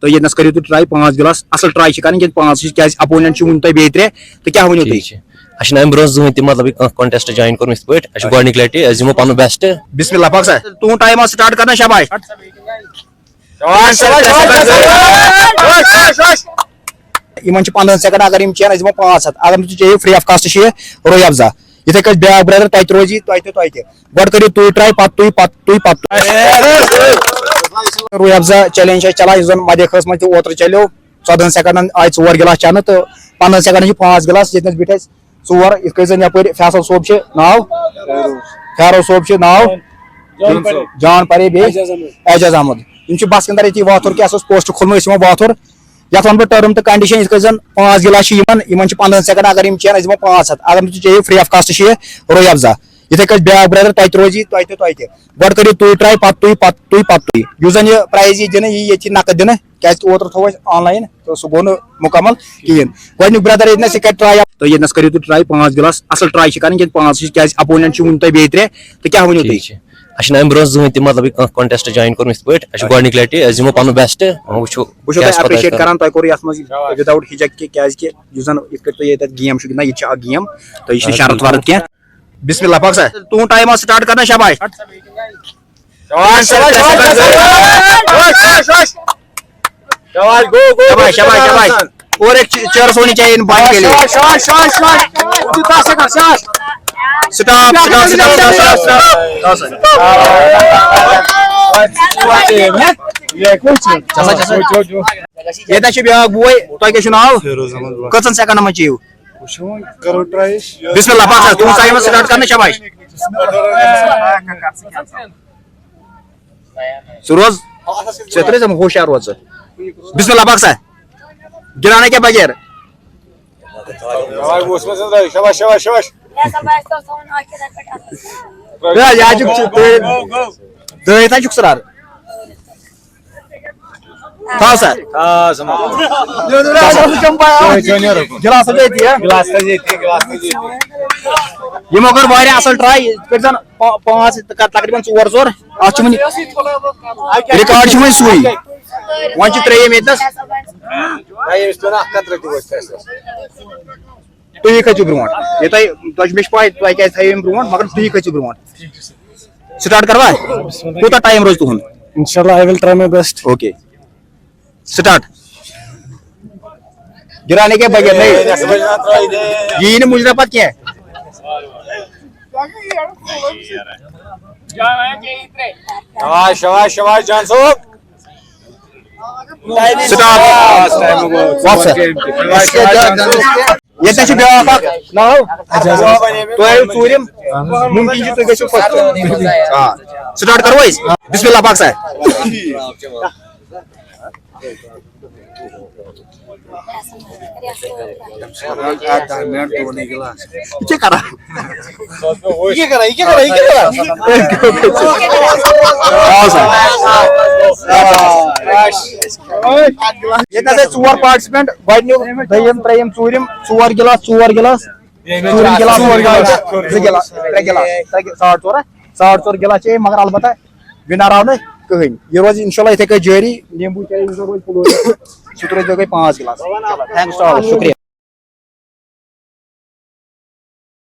तो ये करो तुम ट्राई 5 गिलास असल ट्राई कर 5 क्या अपोनेंट वन तुम बे 3 तो क्या वन तुम अम ब्रो जुन मतलब कॉन्टेस्ट ज्वाइन कोर्म पे गोडनिक लटि दिमो पन बेस्ट बिस्मिल्लाह पाक सर तुम टाइम स्टार्ट करना शाबाश इन 15 सेकंड अगर इन चेन दिमो 500 अगर तुम चाहिए फ्री ऑफ कास्ट रोई अफजा इथे कह ब्या ब्रदर तत रोजी गोड करो तुम ट्राई पत रोई अफजा चैलेंज चलान मदे खस मत ओतर चलो 14 सेकंड आय 4 गिलास चेन तो 15 सेकंड 5 गिलास ये बिठ 4 यप फैसल सोब नाव खैरो सोब नाव जान परे एजाज अहमद इन बस अंदर ये वाथुर क्या पोस्ट खोलम वाथुर ये वन बह टर्म तो कंडीशन इत 5 गिलास 15 सेकंड अगर इन चेन दिमो 500 अगर तुम चाहिए फ्री ऑफ कास्ट रोई अफजा इथे कह ब्या ब्रदर तत रोजी गोड करो तुम ट्राई पत जन यह प्राइज दिन ये नकद दिन क्या ओतर थो ऑनलाइन तो सह गो मुकम्मल कहें गोडनिक ब्रदर ये कर ट्राई तो ये करो तुम ट्राई 5 गिलास असल ट्राई कर 5 क्या अपोनेंट वन तुम बे 3 तो क्या वन तुम अम ब्रो जुन मतलब कॉन्टेस्ट ज्वाइन कोर्म पे गोडनिक लटि दिमो पन बेस्ट अप्रिशिएट करान तुम कोर विदाउट हिजक क्या गेम गिंदा ये गेम तो यह शरत वरत क्या बिस्मिल्लाह पाक सर तुम टाइम स्टार्ट करना शाबाश और एक चेयर्स होनी चाहिए इन बाइक के लिए ये ब्या बोय तुम नाव कचन सेकंड मे चीव बिस्मिल्लाह पाक सर तुम टाइम स्टार्ट करना शाबाश रोज क्षेत्र होशियार रोज बिस्मिल्लाह पाक सर गिराने के बगैर सरार था सर गिलास यमो कर वारिया असल ट्राई कर 5 तकरीबन 4 रिकॉर्ड वो सुई वन 3 ये तुम खो ब्रोट ये तुम पाई तुम क्या ब्रोट मगर तुम खो ब्रोट स्टार्ट करवा कूत टाइम रोज तुम इंशाल्लाह I will try my best okay start गिराने के बगैर नहीं ये मुझे पता क्या है शाबाश जान साहब ये ब्या नाव चूरम मुमकिन तुम स्टार्ट करो बिस्मिल्लाह पाक सर चोर पार्टिसिपेंट दयम त्रेयम चूरम 4 गिलास 4 गिलास 4 गिलास चाहिए मगर अलबत्ता विनर आव ना कहीं ये रोज इंशाल्लाह इथे जारी नींबू चाहिए रोज 5 गिलास थैंक्स शुक्रिया।